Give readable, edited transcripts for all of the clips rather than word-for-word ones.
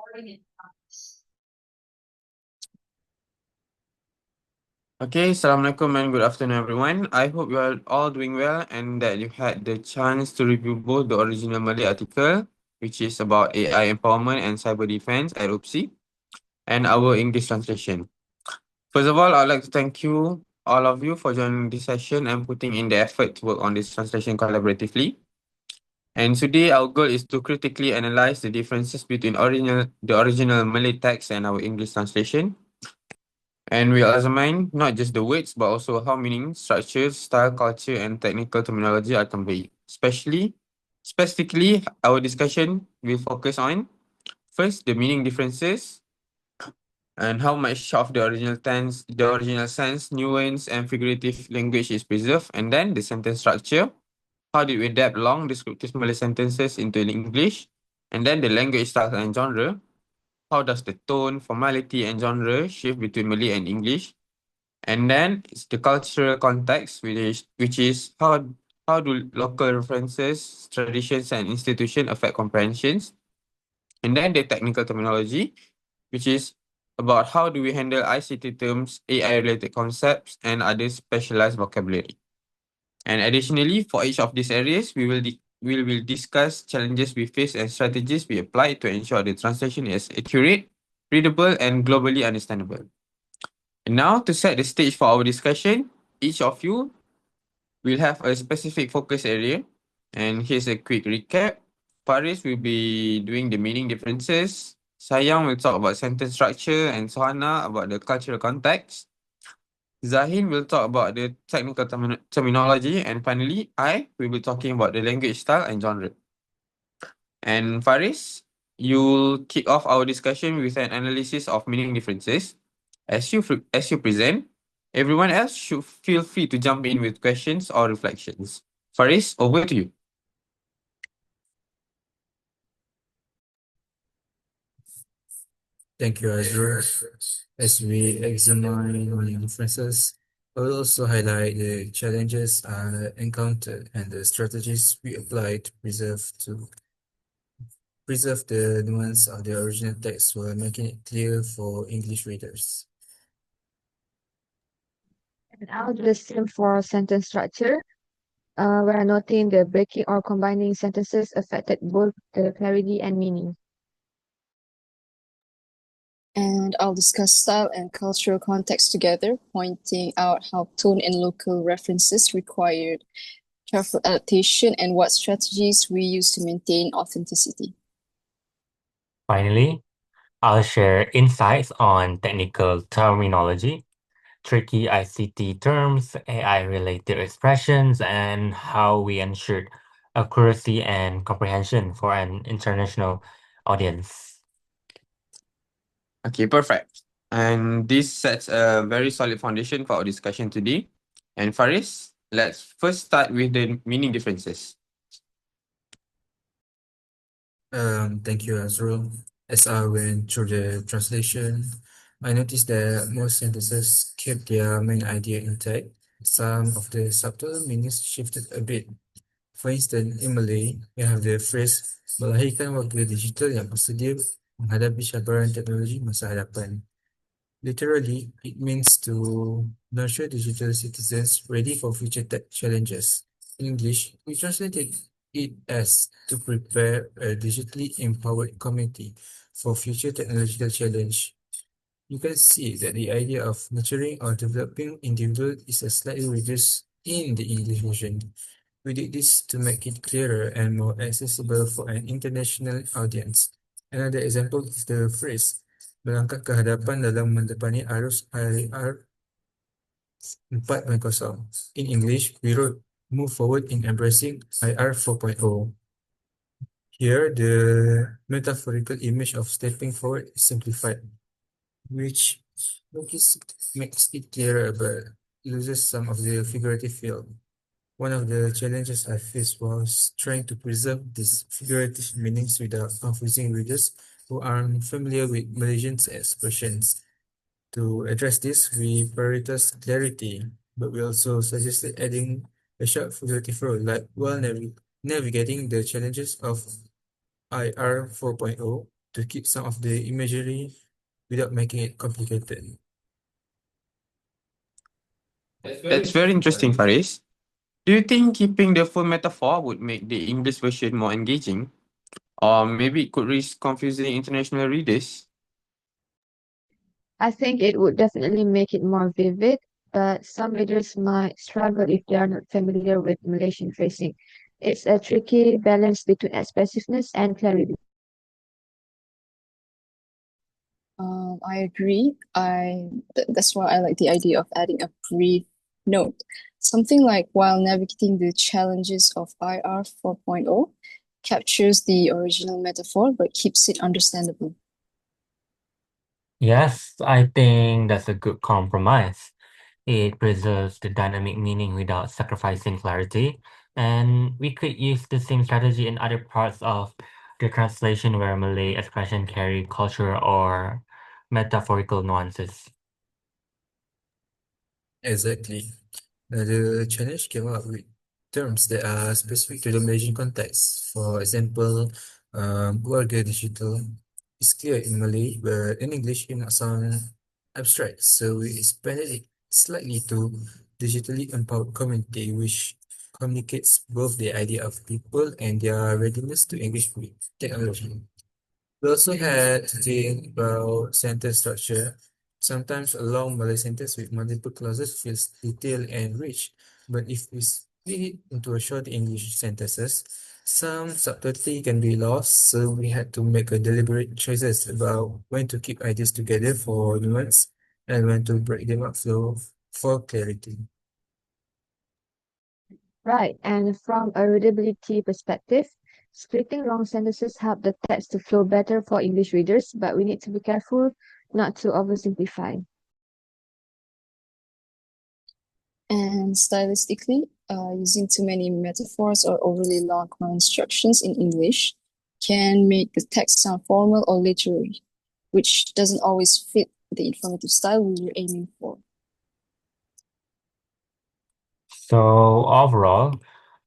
Okay, Assalamualaikum and good afternoon, everyone. I hope you are all doing well and that you had the chance to review both the original Malay article, which is about AI empowerment and cyber defense at OPSI, and our English translation. First of all, I'd like to thank you, all of you, for joining this session and putting in the effort to work on this translation collaboratively. And today, our goal is to critically analyze the differences between the original Malay text and our English translation. And we'll examine not just the words, but also how meaning, structure, style, culture, and technical terminology are conveyed. Specifically, our discussion will focus on first the meaning differences and how much of the original sense, nuance, and figurative language is preserved, and then the sentence structure. How did we adapt long descriptive Malay sentences into English, and then the language style and genre. How does the tone, formality, and genre shift between Malay and English? And then it's the cultural context, which is how do local references, traditions, and institutions affect comprehensions. And then the technical terminology, which is about how do we handle ICT terms, AI-related concepts, and other specialized vocabulary. And additionally, for each of these areas, we will discuss challenges we face and strategies we apply to ensure the translation is accurate, readable, and globally understandable. And now, to set the stage for our discussion, each of you will have a specific focus area. And here's a quick recap. Faris will be doing the meaning differences. Sayang will talk about sentence structure, and Sohana about the cultural context. Zahin will talk about the technical terminology, and finally, I will be talking about the language style and genre. And Faris, you'll kick off our discussion with an analysis of meaning differences. As you present, everyone else should feel free to jump in with questions or reflections. Faris, over to you. Thank you, Azra. As we examine the differences, I will also highlight the challenges encountered and the strategies we apply to preserve the nuance of the original text while making it clear for English readers. And I'll do the same for sentence structure, where noting the breaking or combining sentences affected both the clarity and meaning. And I'll discuss style and cultural context together, pointing out how tone and local references required careful adaptation and what strategies we use to maintain authenticity. Finally, I'll share insights on technical terminology, tricky ICT terms, AI-related expressions, and how we ensure accuracy and comprehension for an international audience. Okay, perfect. And this sets a very solid foundation for our discussion today. And Faris, let's first start with the meaning differences. Thank you, Azrul. As I went through the translation, I noticed that most sentences kept their main idea intact. Some of the subtle meanings shifted a bit. For instance, in Malay, we have the phrase melahirkan warga digital yang bersedia menghadapi cabaran teknologi masa hadapan. Literally, it means to nurture digital citizens ready for future tech challenges. In English, we translated it as to prepare a digitally empowered community for future technological challenge. You can see that the idea of nurturing or developing individuals is slightly reduced in the English version. We did this to make it clearer and more accessible for an international audience. Another example is the phrase melangkah ke hadapan dalam mendepani arus IR 4.0. In English, we wrote move forward in embracing IR 4.0. Here, the metaphorical image of stepping forward is simplified, which makes it clearer but loses some of the figurative feel. One of the challenges I faced was trying to preserve these figurative meanings without confusing readers who aren't familiar with Malaysian expressions. To address this, we prioritized clarity, but we also suggested adding a short figurative role, like while navigating the challenges of IR 4.0, to keep some of the imagery without making it complicated. That's very interesting, Faris. Do you think keeping the full metaphor would make the English version more engaging? Or maybe it could risk confusing international readers? I think it would definitely make it more vivid, but some readers might struggle if they are not familiar with Malaysian phrasing. It's a tricky balance between expressiveness and clarity. I agree. That's why I like the idea of adding a brief note. Something like while navigating the challenges of IR 4.0 captures the original metaphor but keeps it understandable. Yes, I think that's a good compromise. It preserves the dynamic meaning without sacrificing clarity, and we could use the same strategy in other parts of the translation where Malay expression carry cultural or metaphorical nuances. Exactly. The challenge came up with terms that are specific to the Malaysian context. For example, warga digital is clear in Malay, but in English it not sound abstract. So we expanded it slightly to digitally empowered community, which communicates both the idea of people and their readiness to engage with technology. We also had to think about sentence structure. Sometimes a long Malay sentence with multiple clauses feels detailed and rich, but if we split it into a short English sentences, some subtlety can be lost, so we had to make a deliberate choices about when to keep ideas together for nuance and when to break them up for clarity. Right, and from a readability perspective, splitting long sentences help the text to flow better for English readers, but we need to be careful not to oversimplify. And stylistically, using too many metaphors or overly long instructions in English can make the text sound formal or literary, which doesn't always fit the informative style we were aiming for. So overall,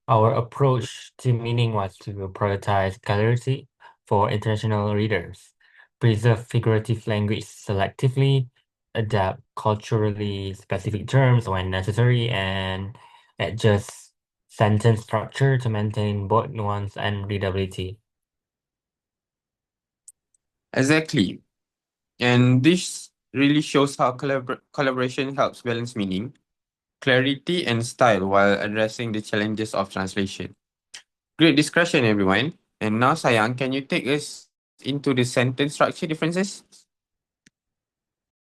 our approach to meaning was to prioritize clarity for international readers, preserve figurative language selectively, adapt culturally specific terms when necessary, and adjust sentence structure to maintain both nuance and readability. Exactly. And this really shows how collaboration helps balance meaning, clarity, and style while addressing the challenges of translation. Great discussion, everyone. And now, Sayang, can you take us into the sentence structure differences?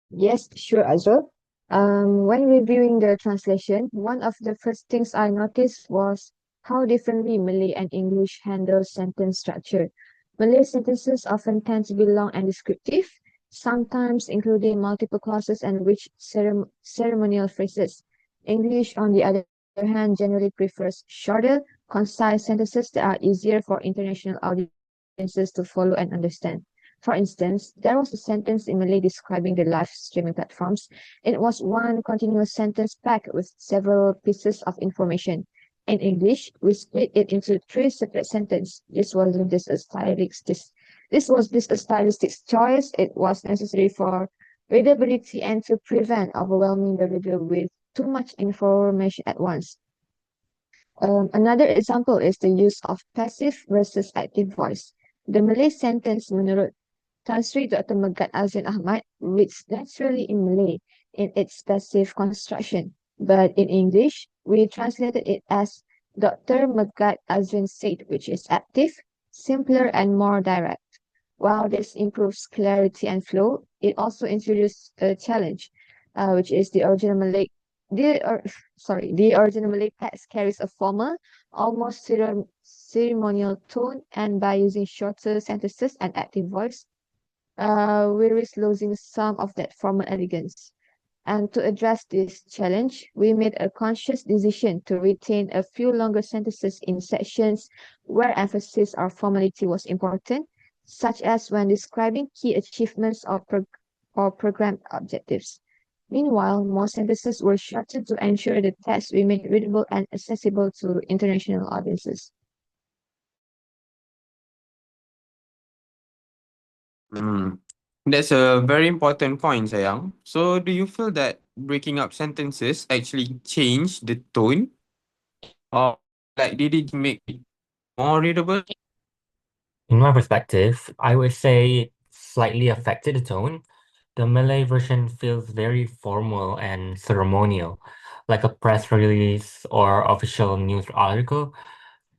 Yes, sure, Azul. When reviewing the translation, one of the first things I noticed was how differently Malay and English handle sentence structure. Malay sentences often tend to be long and descriptive, sometimes including multiple clauses and rich ceremonial phrases. English, on the other hand, generally prefers shorter, concise sentences that are easier for international audiences to follow and understand. For instance, there was a sentence in Malay describing the live streaming platforms. It was one continuous sentence packed with several pieces of information. In English, we split it into three separate sentences. This was just a stylistic choice. It was necessary for readability and to prevent overwhelming the reader with too much information at once. Another example is the use of passive versus active voice. The Malay sentence menurut Tan Sri Dr. Megat Azrin Ahmad reads naturally in Malay in its passive construction, but in English, we translated it as Dr. Megat Azrin said, which is active, simpler, and more direct. While this improves clarity and flow, it also introduces a challenge, which is the the original Malay text carries a formal, almost ceremonial tone, and by using shorter sentences and active voice, we risk losing some of that formal elegance. And to address this challenge, we made a conscious decision to retain a few longer sentences in sections where emphasis or formality was important, such as when describing key achievements or program objectives. Meanwhile, more sentences were shortened to ensure the text remained readable and accessible to international audiences. Mm. That's a very important point, Sayang. So, do you feel that breaking up sentences actually change the tone, or like did it make it more readable? In my perspective, I would say it slightly affected the tone. The Malay version feels very formal and ceremonial, like a press release or official news article.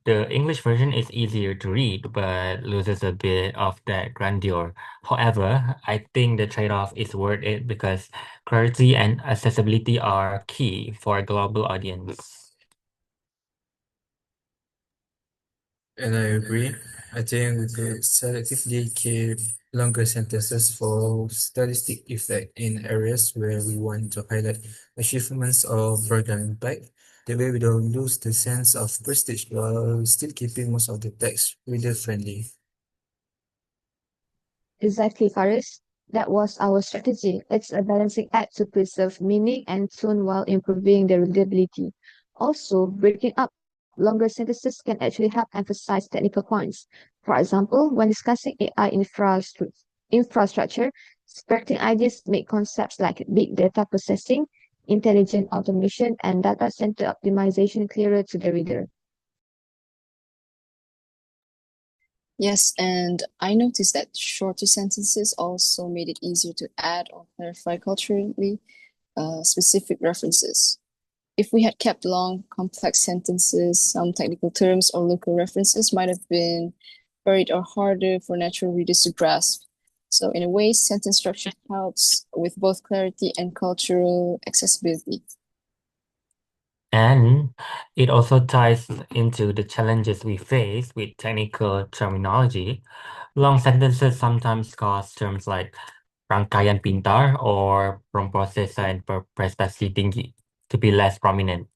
The English version is easier to read, but loses a bit of that grandeur. However, I think the trade-off is worth it because clarity and accessibility are key for a global audience. And I agree. I think we could selectively keep longer sentences for statistic effect in areas where we want to highlight achievements or program impact. The way we don't lose the sense of prestige while still keeping most of the text reader friendly. Exactly, Faris. That was our strategy. It's a balancing act to preserve meaning and tone while improving the readability. Also, breaking up longer sentences can actually help emphasize technical points. For example, when discussing AI infrastructure, spreading ideas make concepts like big data processing, intelligent automation, and data center optimization clearer to the reader. Yes, and I noticed that shorter sentences also made it easier to add or clarify culturally specific references. If we had kept long, complex sentences, some technical terms or local references might have been buried or harder for natural readers to grasp. So, in a way, sentence structure helps with both clarity and cultural accessibility. And it also ties into the challenges we face with technical terminology. Long sentences sometimes cause terms like rangkaian pintar or pemrosesan prestasi tinggi to be less prominent.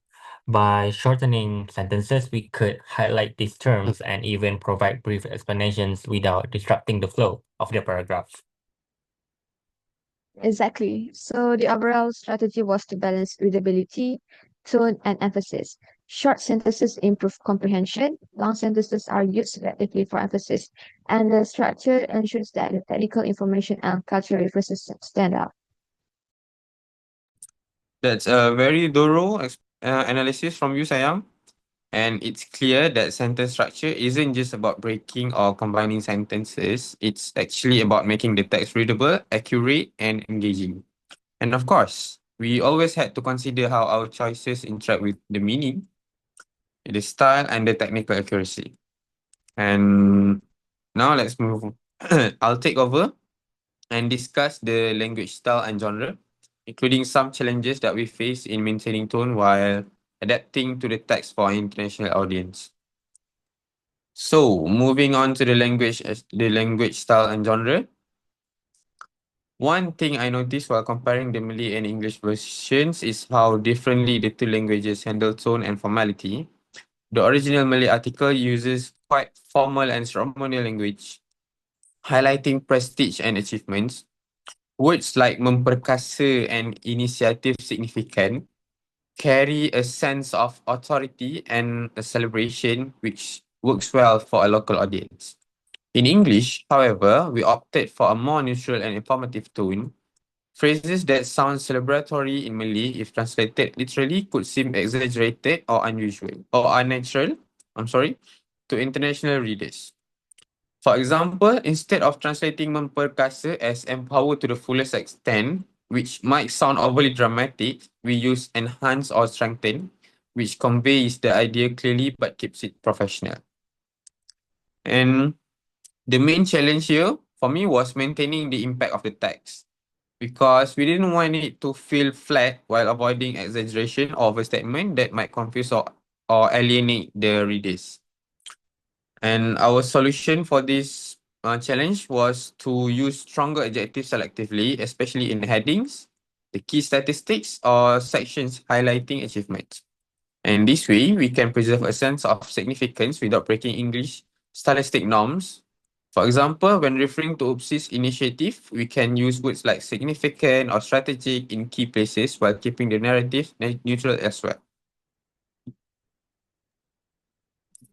By shortening sentences, we could highlight these terms and even provide brief explanations without disrupting the flow of the paragraph. Exactly. So the overall strategy was to balance readability, tone, and emphasis. Short sentences improve comprehension, long sentences are used selectively for emphasis, and the structure ensures that the technical information and cultural references stand out. That's a very thorough analysis from you, Sayang. And it's clear that sentence structure isn't just about breaking or combining sentences, it's actually about making the text readable, accurate, and engaging. And of course, we always had to consider how our choices interact with the meaning, the style, and the technical accuracy. And now let's move. I'll take over and discuss the language style and genre, including some challenges that we face in maintaining tone while adapting to the text for an international audience. So, moving on to the language style and genre. One thing I noticed while comparing the Malay and English versions is how differently the two languages handle tone and formality. The original Malay article uses quite formal and ceremonial language, highlighting prestige and achievements. Words like memperkasa and initiative significant carry a sense of authority and a celebration which works well for a local audience. In English, however, we opted for a more neutral and informative tone. Phrases that sound celebratory in Malay, if translated literally, could seem exaggerated or unusual or unnatural, to international readers. For example, instead of translating memperkasa as empower to the fullest extent, which might sound overly dramatic, we use enhance or strengthen, which conveys the idea clearly but keeps it professional. And the main challenge here for me was maintaining the impact of the text because we didn't want it to feel flat while avoiding exaggeration or overstatement that might confuse or alienate the readers. And our solution for this challenge was to use stronger adjectives selectively, especially in headings, the key statistics, or sections highlighting achievements. And this way, we can preserve a sense of significance without breaking English stylistic norms. For example, when referring to OPSI's initiative, we can use words like significant or strategic in key places while keeping the narrative neutral as well.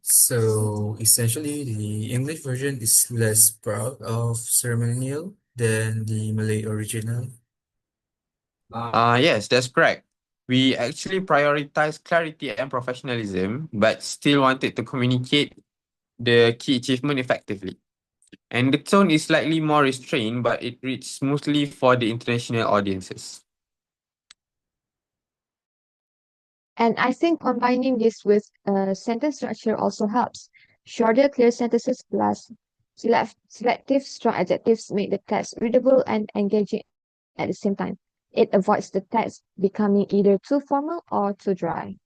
So essentially, the English version is less proud of ceremonial than the Malay original. Yes, that's correct. We actually prioritize clarity and professionalism, but still wanted to communicate the key achievement effectively. And the tone is slightly more restrained, but it reads smoothly for the international audiences. And I think combining this with sentence structure also helps. Shorter, clear sentences plus selective, strong adjectives make the text readable and engaging at the same time. It avoids the text becoming either too formal or too dry.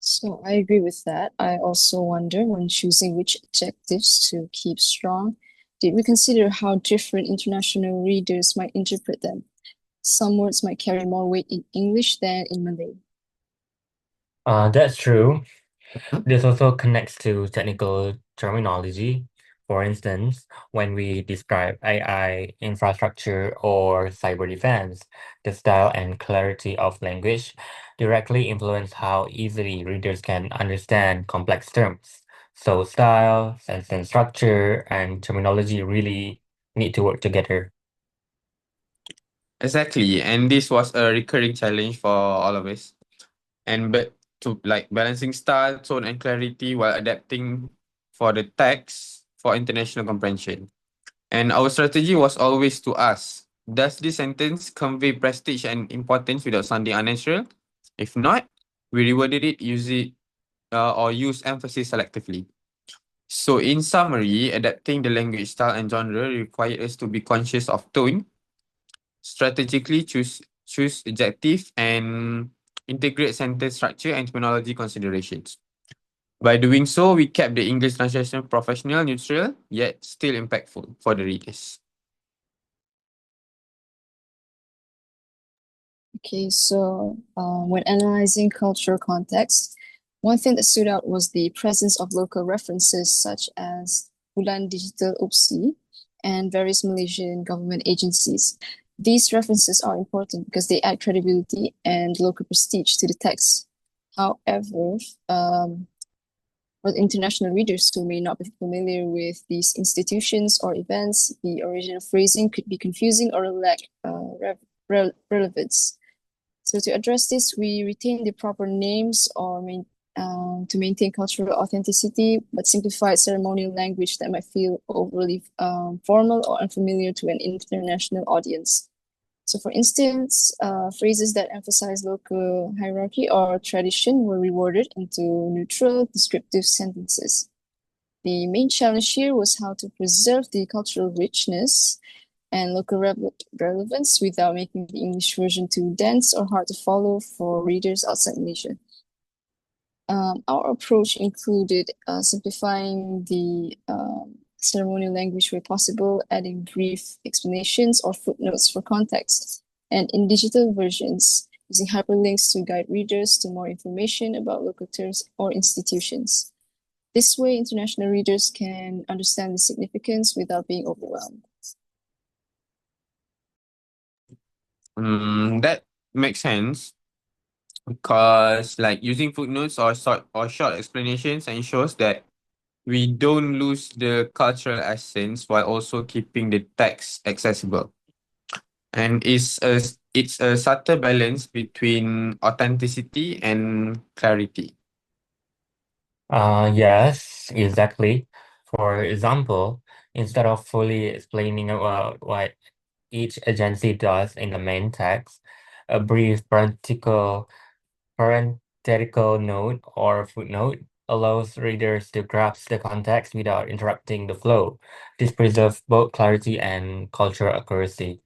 So I agree with that. I also wonder when choosing which adjectives to keep strong, did we consider how different international readers might interpret them? Some words might carry more weight in English than in Malay. That's true. This also connects to technical terminology. For instance, when we describe AI infrastructure or cyber defense, the style and clarity of language directly influence how easily readers can understand complex terms. So style, sentence structure, and terminology really need to work together. Exactly, and this was a recurring challenge for all of us. And but to like balancing style, tone, and clarity while adapting for the text for international comprehension. And our strategy was always to ask, does this sentence convey prestige and importance without sounding unnatural? If not, we reworded it, or use emphasis selectively. So in summary, adapting the language style and genre required us to be conscious of tone, strategically choose adjective, and integrate sentence structure and terminology considerations. By doing so, we kept the English translation professional, neutral, yet still impactful for the readers. Okay, so when analyzing cultural context, one thing that stood out was the presence of local references such as Bulan Digital UPSI and various Malaysian government agencies. These references are important because they add credibility and local prestige to the text. However, for international readers who may not be familiar with these institutions or events, the original phrasing could be confusing or lack relevance. So to address this, we retain the proper names to maintain cultural authenticity, but simplified ceremonial language that might feel overly formal or unfamiliar to an international audience. So for instance, phrases that emphasize local hierarchy or tradition were rewarded into neutral, descriptive sentences. The main challenge here was how to preserve the cultural richness and local relevance without making the English version too dense or hard to follow for readers outside Malaysia. Our approach included simplifying the ceremonial language where possible, adding brief explanations or footnotes for context, and in digital versions, using hyperlinks to guide readers to more information about local terms or institutions. This way, international readers can understand the significance without being overwhelmed. That makes sense because like using footnotes or short explanations ensures that we don't lose the cultural essence while also keeping the text accessible. And it's a subtle balance between authenticity and clarity. Yes, exactly. For example, instead of fully explaining about what each agency does in the main text, a brief parenthetical note or footnote allows readers to grasp the context without interrupting the flow. This preserves both clarity and cultural accuracy.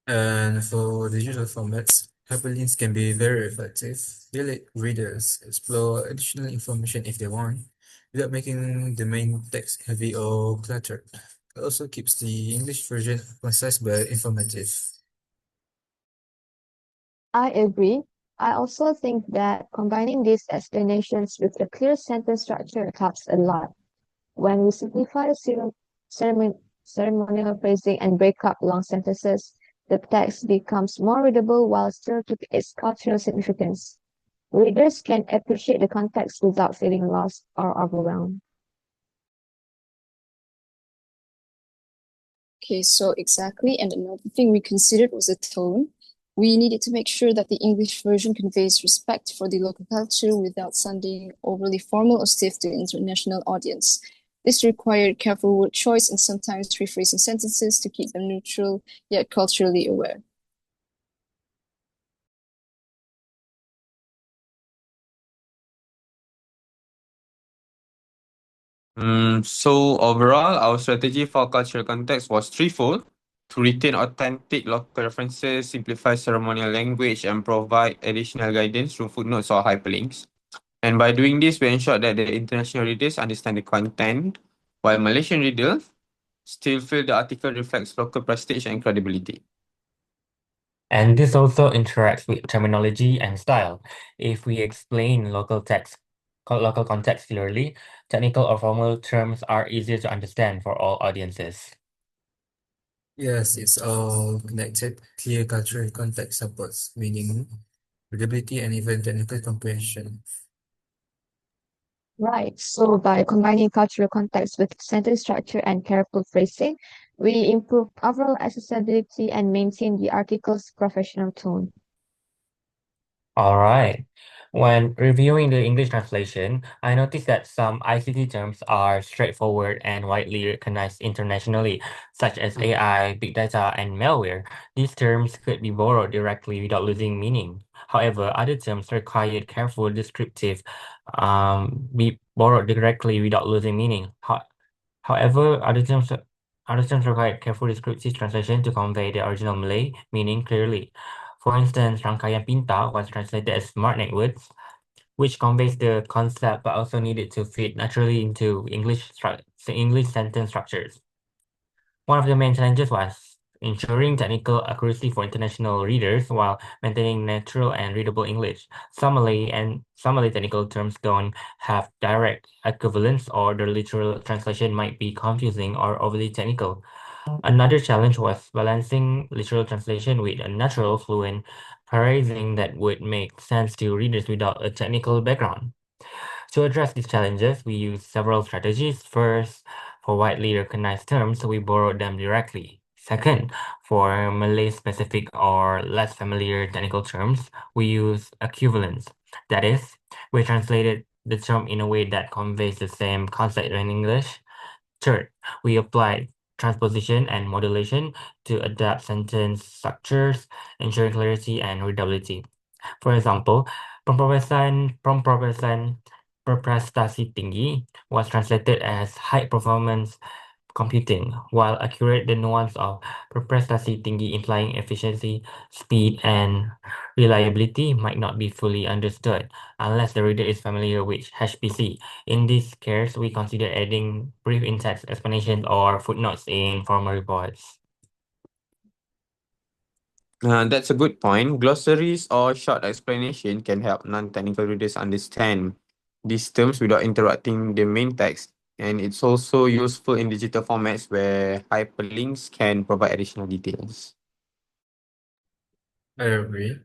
And for digital formats, hyperlinks can be very effective. They let readers explore additional information if they want, without making the main text heavy or cluttered. It also keeps the English version concise but informative. I agree. I also think that combining these explanations with a clear sentence structure helps a lot. When we simplify ceremonial phrasing and break up long sentences, the text becomes more readable while still keeping its cultural significance. readers can appreciate the context without feeling lost or overwhelmed. Okay, so exactly. And another thing we considered was the tone. We needed to make sure that the English version conveys respect for the local culture without sounding overly formal or stiff to the international audience. This required careful word choice and sometimes rephrasing sentences to keep them neutral yet culturally aware. So overall, our strategy for cultural context was threefold: to retain authentic local references, simplify ceremonial language, and provide additional guidance through footnotes or hyperlinks. And by doing this, we ensure that the international readers understand the content, while Malaysian readers still feel the article reflects local prestige and credibility. And this also interacts with terminology and style. If we explain local context clearly, technical or formal terms are easier to understand for all audiences. Yes, it's all connected. Clear cultural context supports meaning, readability, and even technical comprehension. Right. So by combining cultural context with sentence structure and careful phrasing, we improve overall accessibility and maintain the article's professional tone. All right. When reviewing the English translation, I noticed that some ICT terms are straightforward and widely recognized internationally, such as AI, big data, and malware. These terms could be borrowed directly without losing meaning. However, other terms required careful descriptive, be borrowed directly without losing meaning. However, other terms require careful descriptive translation to convey the original Malay meaning clearly. For instance, rangkaian pintar was translated as smart networks, which conveys the concept but also needed to fit naturally into English sentence structures. One of the main challenges was ensuring technical accuracy for international readers while maintaining natural and readable English. Some Malay technical terms don't have direct equivalents, or the literal translation might be confusing or overly technical. Another challenge was balancing literal translation with a natural, fluent phrasing that would make sense to readers without a technical background. To address these challenges, we used several strategies. First, for widely recognized terms, we borrowed them directly. Second, for Malay-specific or less familiar technical terms, we use equivalents. That is, we translated the term in a way that conveys the same concept in English. Third, we applied transposition and modulation to adapt sentence structures, ensuring clarity and readability. For example, pemrobesan berprestasi tinggi was translated as high performance computing, while accurate the nuance of berprestasi tinggi implying efficiency, speed, and reliability might not be fully understood unless the reader is familiar with HPC. In this case, we consider adding brief in-text explanations or footnotes in formal reports. That's a good point. Glossaries or short explanation can help non-technical readers understand these terms without interrupting the main text. And it's also useful in digital formats where hyperlinks can provide additional details. I agree.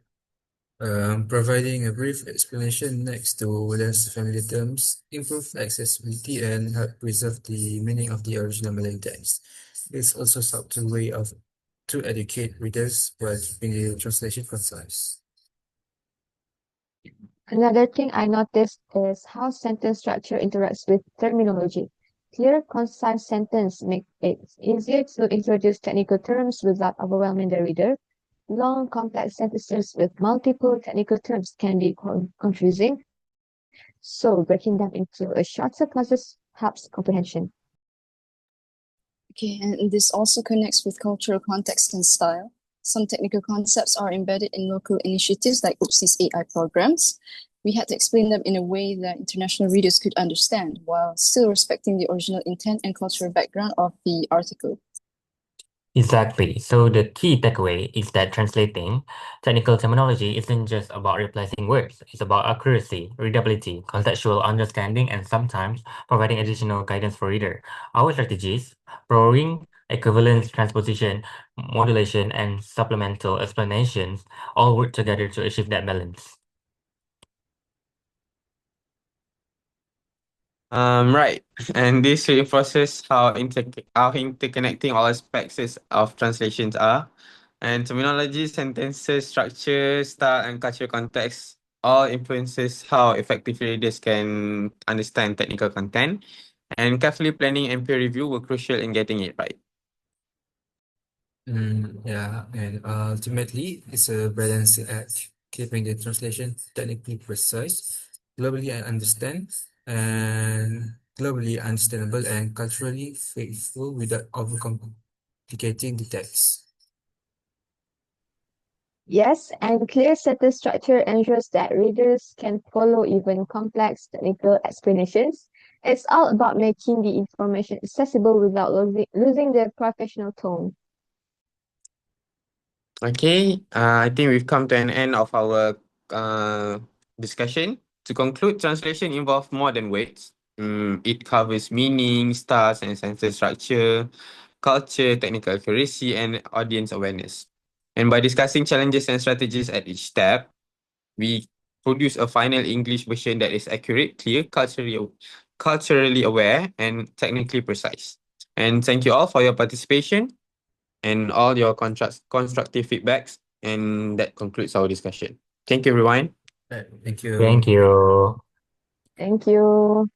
Providing a brief explanation next to less familiar terms improve accessibility and help preserve the meaning of the original Malay text. It's also a subtle way to educate readers while keeping the translation concise. Another thing I noticed is how sentence structure interacts with terminology. Clear, concise sentence make it easier to introduce technical terms without overwhelming the reader. Long, complex sentences with multiple technical terms can be confusing, so breaking them into a shorter clauses helps comprehension. Okay, and this also connects with cultural context and style. Some technical concepts are embedded in local initiatives like Oopsie's AI programs. We had to explain them in a way that international readers could understand while still respecting the original intent and cultural background of the article. Exactly. So the key takeaway is that translating technical terminology isn't just about replacing words. It's about accuracy, readability, contextual understanding, and sometimes providing additional guidance for reader. Our strategies, borrowing, equivalence, transposition, modulation, and supplemental explanations all work together to achieve that balance. Right. And this reinforces how interconnecting all aspects of translations are. And terminology, sentences, structure, style, and cultural context all influences how effectively readers can understand technical content. And carefully planning and peer review were crucial in getting it right. Yeah, and ultimately, it's a balancing act, keeping the translation technically precise, globally globally understandable, and culturally faithful without overcomplicating the text. Yes, and clear sentence structure ensures that readers can follow even complex technical explanations. It's all about making the information accessible without losing the professional tone. Okay, I think we've come to an end of our discussion. To conclude, translation involves more than words. It covers meaning, styles, and sentence structure, culture, technical accuracy, and audience awareness. And by discussing challenges and strategies at each step, we produce a final English version that is accurate, clear, culturally aware, and technically precise. And thank you all for your participation and all your constructive feedbacks. And that concludes our discussion. Thank you, everyone. Right, thank Thank you. you. Thank you.